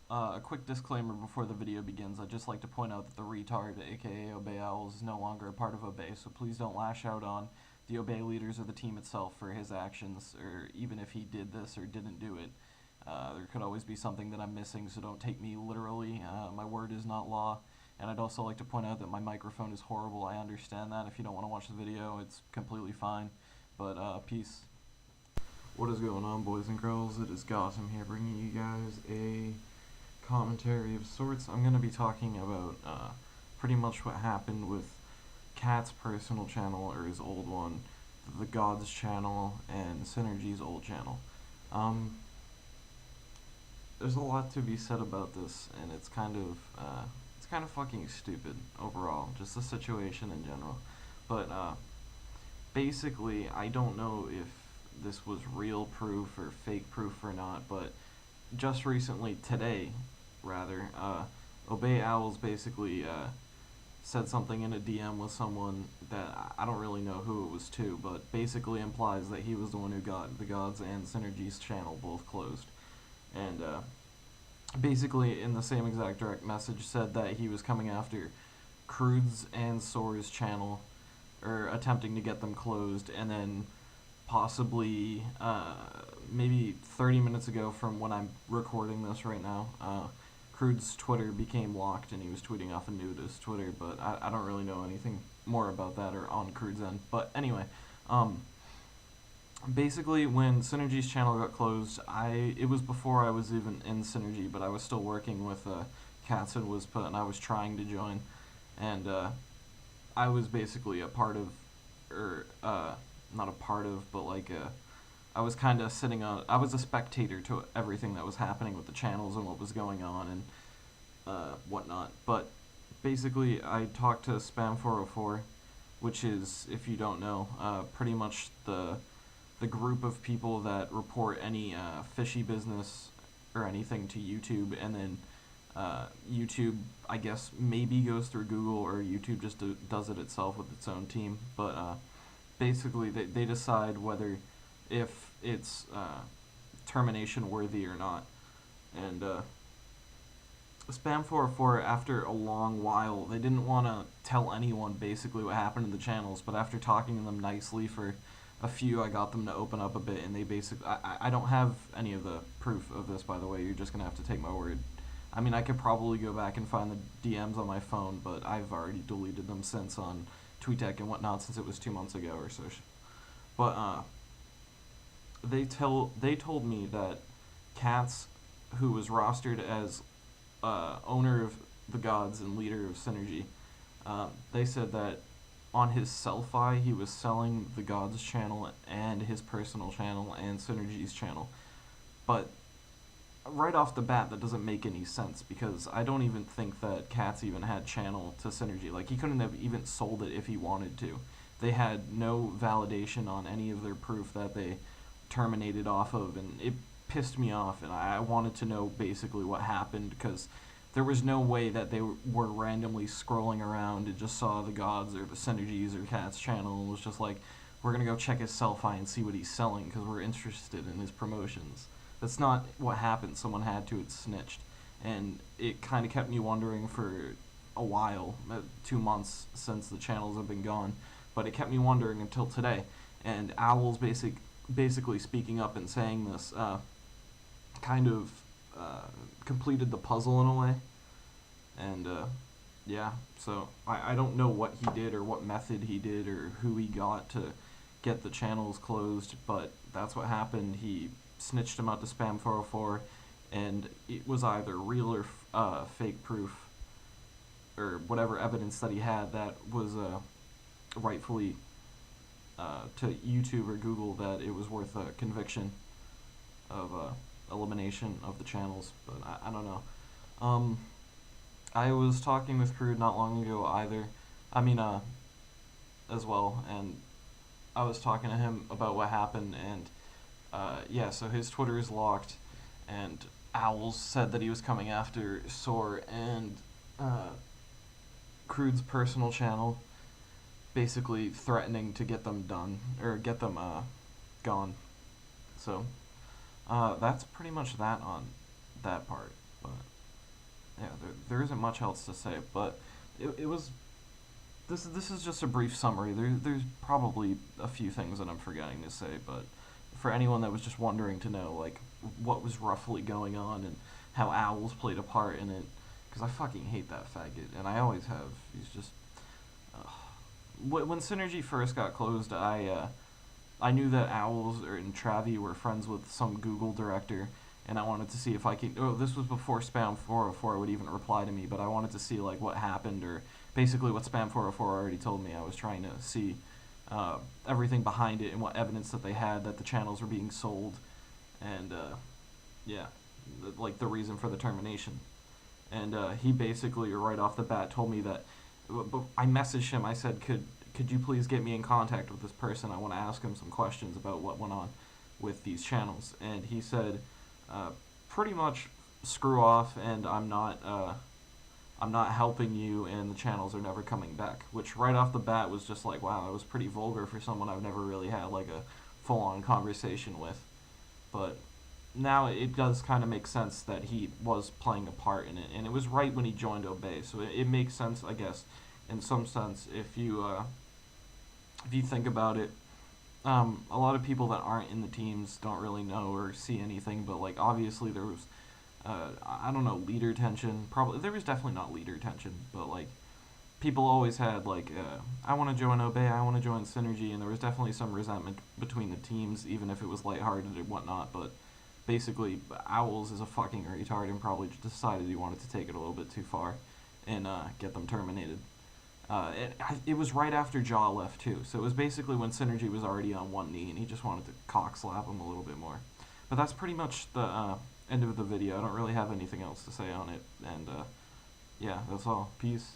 A quick disclaimer before the video begins. I'd just like to point out that the retard, aka Obey Owls, is no longer a part of Obey, so please don't lash out on the Obey leaders or the team itself for his actions, or even if he did this or didn't do it. There could always be something that I'm missing, so don't take me literally. My word is not law. And I'd also like to point out that my microphone is horrible. I understand that. If you don't want to watch the video, it's completely fine. But, peace. What is going on, boys and girls? It is Gotham here, bringing you guys a commentary of sorts. I'm going to be talking about pretty much what happened with Cat's personal channel, or his old one, the God's channel, and Synergy's old channel. There's a lot to be said about this, and it's kind of fucking stupid overall, just the situation in general. But basically, I don't know if this was real proof or fake proof or not, but just recently, today, rather, Obey Owls basically said something in a DM with someone that I don't really know who it was to, but basically implies that he was the one who got the Gods and Synergy's channel both closed. And basically, in the same exact direct message, said that he was coming after Crude's and Soar's channel, or attempting to get them closed, and then possibly maybe 30 minutes ago from when I'm recording this right now, Crude's Twitter became locked and he was tweeting off a nudist Twitter, but I don't really know anything more about that or on Crude's end. But anyway, basically when Synergy's channel got closed, it was before I was even in Synergy, but I was still working with Cats and Wisput, and I was trying to join, and I was basically a part of, or not a part of, but like I was kind of sitting on. I was a spectator to everything that was happening with the channels and what was going on and whatnot. But basically, I talked to Spam404, which is, if you don't know, pretty much the group of people that report any fishy business or anything to YouTube, and then YouTube, I guess, maybe goes through Google, or YouTube just does it itself with its own team. But basically, they decide whether if it's termination worthy or not. And Spam404, after a long while, they didn't want to tell anyone basically what happened to the channels, but after talking to them nicely for a few, I got them to open up a bit, and they basically, I don't have any of the proof of this, by the way. You're just going to have to take my word. I mean, I could probably go back and find the DMs on my phone, but I've already deleted them since on TweetDeck and whatnot, since it was 2 months ago or so. But they told me that Cats, who was rostered as owner of the Gods and leader of Synergy, they said that on his sell-fi he was selling the Gods channel and his personal channel and Synergy's channel. But right off the bat, that doesn't make any sense, because I don't even think that Cats even had channel to Synergy. Like, he couldn't have even sold it if he wanted to. They had no validation on any of their proof that they terminated off of, and it pissed me off, and I wanted to know basically what happened, because there was no way that they were randomly scrolling around and just saw the Gods or the Synergies or Cat's channel and was just like, we're going to go check his sell-fi and see what he's selling because we're interested in his promotions. That's not what happened. Someone had to have snitched, and it kind of kept me wondering for a while, 2 months since the channels have been gone, but it kept me wondering until today. And Owl's basically speaking up and saying this kind of completed the puzzle in a way. And yeah, so I don't know what he did or what method he did or who he got to get the channels closed, but that's what happened. He snitched him out to Spam404, and it was either real or fake proof, or whatever evidence that he had that was rightfully to YouTube or Google that it was worth a conviction of elimination of the channels. But I don't know. I was talking with Crude not long ago as well, and I was talking to him about what happened, and yeah, so his Twitter is locked, and Owls said that he was coming after Soar and Crude's personal channel, basically threatening to get them done, or get them gone. So that's pretty much that on that part. But there isn't much else to say, but it was this is just a brief summary. There's probably a few things that I'm forgetting to say, but for anyone that was just wondering to know like what was roughly going on and how owls played a part in it, because I fucking hate that faggot, and I always have. He's just when Synergy first got closed, I knew that Owls and Travi were friends with some Google director, and I wanted to see if I could. Oh, this was before Spam 404 would even reply to me, but I wanted to see like what happened, or basically what Spam 404 already told me. I was trying to see everything behind it and what evidence that they had that the channels were being sold, and yeah, like the reason for the termination. And he basically right off the bat told me that. But I messaged him. I said, could you please get me in contact with this person? I want to ask him some questions about what went on with these channels. And he said, pretty much screw off, and I'm not helping you, and the channels are never coming back. Which right off the bat was just like, wow, that was pretty vulgar for someone I've never really had like a full-on conversation with. But now it does kind of make sense that he was playing a part in it, and it was right when he joined Obey, so it makes sense, I guess, in some sense, if you think about it. A lot of people that aren't in the teams don't really know or see anything, but like obviously there was, I don't know, leader tension. Probably there was definitely not leader tension, but like people always had like, I want to join Obey, I want to join Synergy, and there was definitely some resentment between the teams, even if it was lighthearted and whatnot. But basically, Owls is a fucking retard and probably decided he wanted to take it a little bit too far and get them terminated. It was right after Jaw left too, so it was basically when Synergy was already on one knee and he just wanted to cock slap him a little bit more. But that's pretty much the end of the video. I don't really have anything else to say on it, and yeah, that's all. Peace.